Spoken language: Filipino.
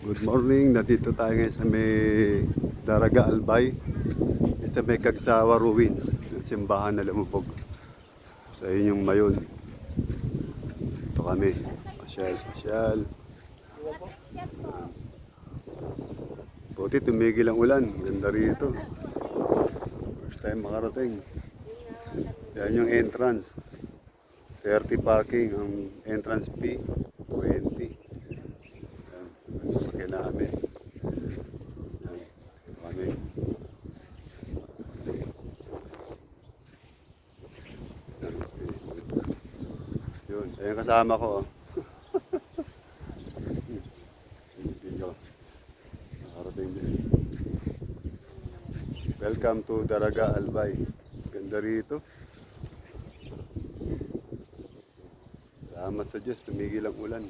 Good morning, nandito tayo ngayon sa may Daraga Albay, sa may Kagsawa Ruins, yung simbahan na lumubog sa inyong Mayon. Ito kami, pasyal. Buti tumigil ang ulan, ganda rito. First time makarating. Yan yung entrance, 30 parking, ang entrance fee 20. Sasakyan namin. Yan, ito kami. Yun, ayun kasama ko. Video. Nakarating din. Welcome to Daraga Albay. Ganda rito. Salamat sa Diyos, tumigil ang ulan.